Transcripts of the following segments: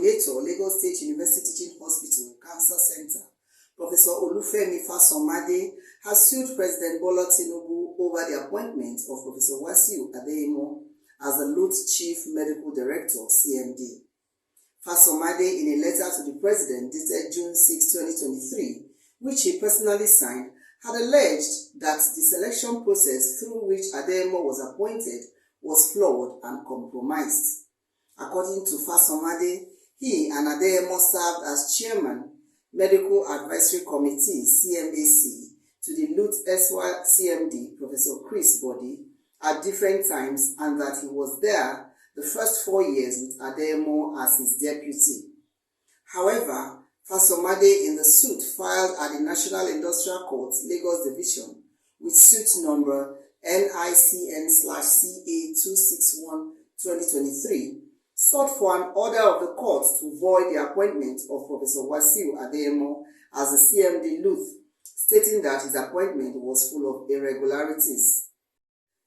Coordinator, Lagos State University Teaching Hospital, Cancer Center, Professor Olufemi Fasomade, has sued President Bola Tinubu over the appointment of Professor Adeyemo as the LUTH Chief Medical Director, CMD. Fasomade, in a letter to the President dated June 6, 2023, which he personally signed, had alleged that the selection process through which Adeyemo was appointed was flawed and compromised. According to Fasomade, he and Adeyemo served as Chairman, Medical Advisory Committee (CMAC) to the LUTH CMD, Professor Chris Body, at different times, and that he was there the first 4 years with Adeyemo as his deputy. However, Fasomade, in the suit filed at the National Industrial Court, Lagos Division, with suit number NICN/CA261/2023, sought for an order of the court to void the appointment of Professor Adeyemo as the CMD LUTH, stating that his appointment was full of irregularities.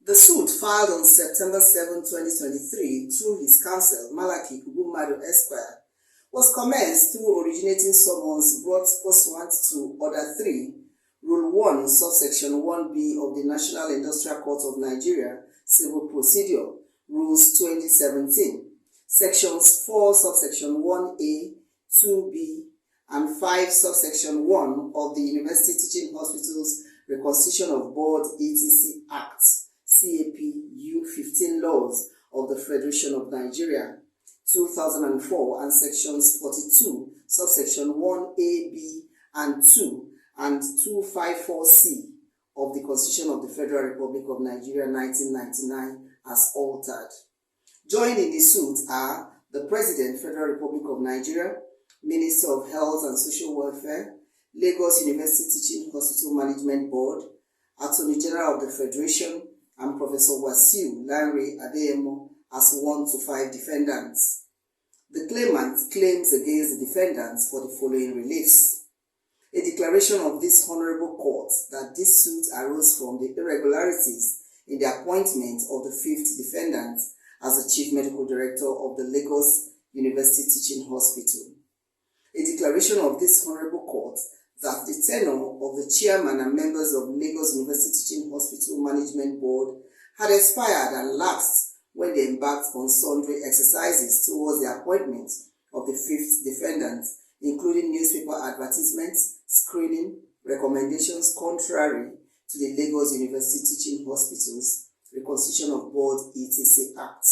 The suit, filed on September 7, 2023, through his counsel, Malaki Ugumadu Esquire, was commenced through originating summons brought pursuant to Order 3, Rule 1, Subsection 1B of the National Industrial Court of Nigeria, Civil Procedure, Rules 2017, Sections 4, Subsection 1A, 2B, and 5, Subsection 1 of the University Teaching Hospitals Reconstitution of Board etc. Act, CAP-U 15 Laws of the Federation of Nigeria, 2004, and Sections 42, Subsection 1A, B, and 2, and 254C of the Constitution of the Federal Republic of Nigeria 1999 as altered. Joined in the suit are the President, Federal Republic of Nigeria, Minister of Health and Social Welfare, Lagos University Teaching Hospital Management Board, Attorney General of the Federation, and Professor Adeyemo as 1 to 5 defendants. The claimant claims against the defendants for the following reliefs: a declaration of this Honorable Court that this suit arose from the irregularities in the appointment of the 5th defendant as the Chief Medical Director of the Lagos University Teaching Hospital. A declaration of this Honorable Court that the tenure of the Chairman and members of Lagos University Teaching Hospital Management Board had expired and lapsed when they embarked on sundry exercises towards the appointment of the 5th defendant, including newspaper advertisements, screening, recommendations contrary to the Lagos University Teaching Hospitals Reconstitution of Board etc. Act.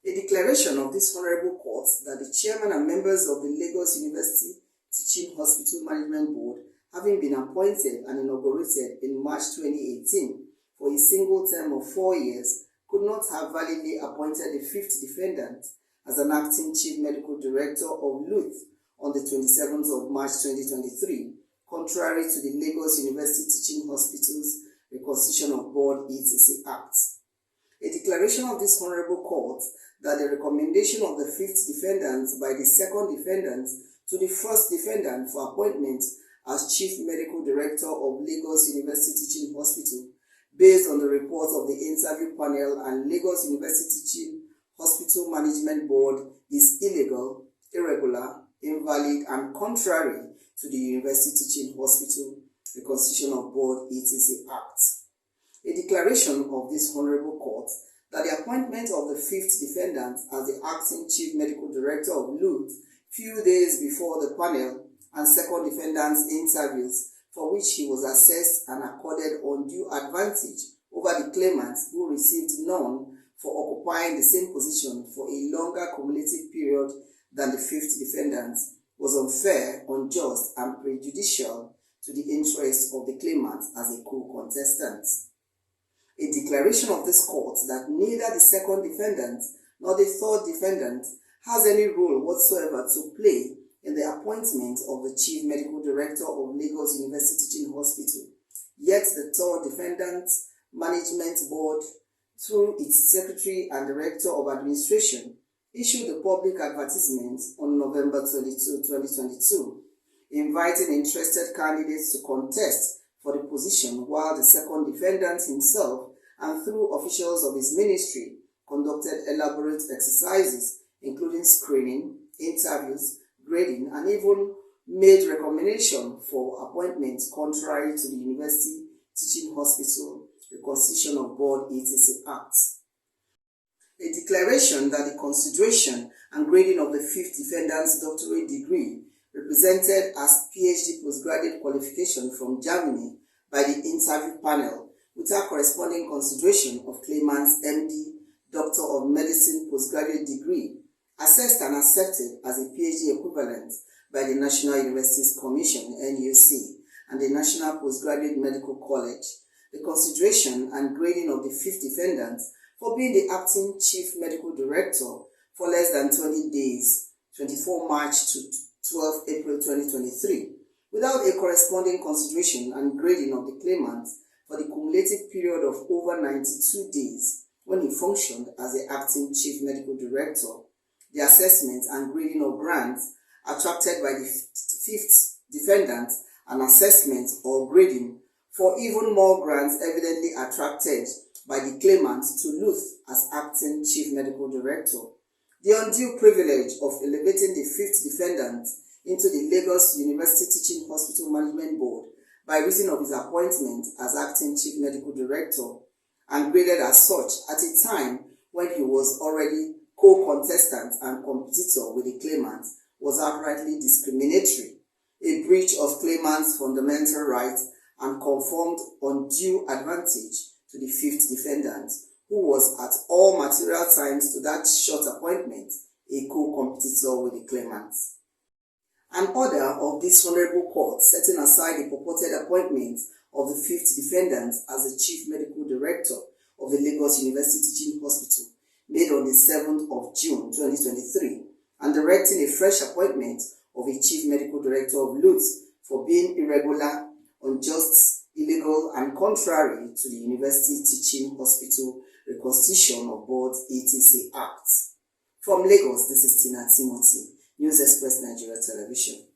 A declaration of this Honorable Court that the Chairman and members of the Lagos University Teaching Hospital Management Board, having been appointed and inaugurated in March 2018 for a single term of 4 years, could not have validly appointed the 5th defendant as an acting Chief Medical Director of LUTH on the 27th of March 2023, contrary to the Lagos University Teaching Hospitals Reconstitution of Board etc. Act. A declaration of this Honorable Court that the recommendation of the 5th defendant by the 2nd defendant to the 1st defendant for appointment as Chief Medical Director of Lagos University Teaching Hospital, based on the report of the interview panel and Lagos University Teaching Hospital Management Board, is illegal, irregular, invalid, and contrary to the University Teaching Hospital Reconstitution of Board etc. Act. A declaration of this Honorable Court that the appointment of the 5th defendant as the acting Chief Medical Director of LUTH few days before the panel and 2nd defendant's interviews, for which he was assessed and accorded undue advantage over the claimants who received none for occupying the same position for a longer cumulative period than the 5th defendant, was unfair, unjust, and prejudicial to the interests of the claimant as a co-contestant. A declaration of this court that neither the 2nd defendant nor the 3rd defendant has any role whatsoever to play in the appointment of the Chief Medical Director of Lagos University Teaching Hospital, yet the 3rd defendant Management Board, through its Secretary and Director of Administration, issued a public advertisement on November 22, 2022, inviting interested candidates to contest for the position, while the 2nd defendant himself and through officials of his ministry conducted elaborate exercises including screening, interviews, grading, and even made recommendation for appointments contrary to the University Teaching Hospital Reconstitution of Board etc. Act. A declaration that the consideration and grading of the fifth defendant's doctorate degree represented as PhD postgraduate qualification from Germany by the interview panel without corresponding consideration of claimant's MD, Doctor of Medicine postgraduate degree, assessed and accepted as a PhD equivalent by the National Universities Commission (NUC) and the National Postgraduate Medical College. The consideration and grading of the fifth defendant for being the acting chief medical director for less than 20 days, 24 March to 12 April 2023, without a corresponding consideration and grading of the claimant for the cumulative period of over 92 days when he functioned as the acting chief medical director. The assessment and grading of grants attracted by the fifth defendant and assessment or grading for even more grants evidently attracted by the claimant to LUTH as acting chief medical director. The undue privilege of elevating the fifth defendant into the Lagos University Teaching Hospital Management Board by reason of his appointment as acting chief medical director and graded as such at a time when he was already co-contestant and competitor with the claimant was outrightly discriminatory, a breach of claimant's fundamental rights, and conferred undue advantage to the fifth defendant, who was at all material times to that short appointment a co-competitor with the claimant. An order of this Honorable Court setting aside the purported appointment of the fifth defendant as the Chief Medical Director of the Lagos University Teaching Hospital, made on the 7th of June 2023, and directing a fresh appointment of a Chief Medical Director of LUTH for being irregular, unjust, illegal, and contrary to the University Teaching Hospital Reconstitution of Board etc. Act. From Lagos, this is Tina Timothy, News Express Nigeria Television.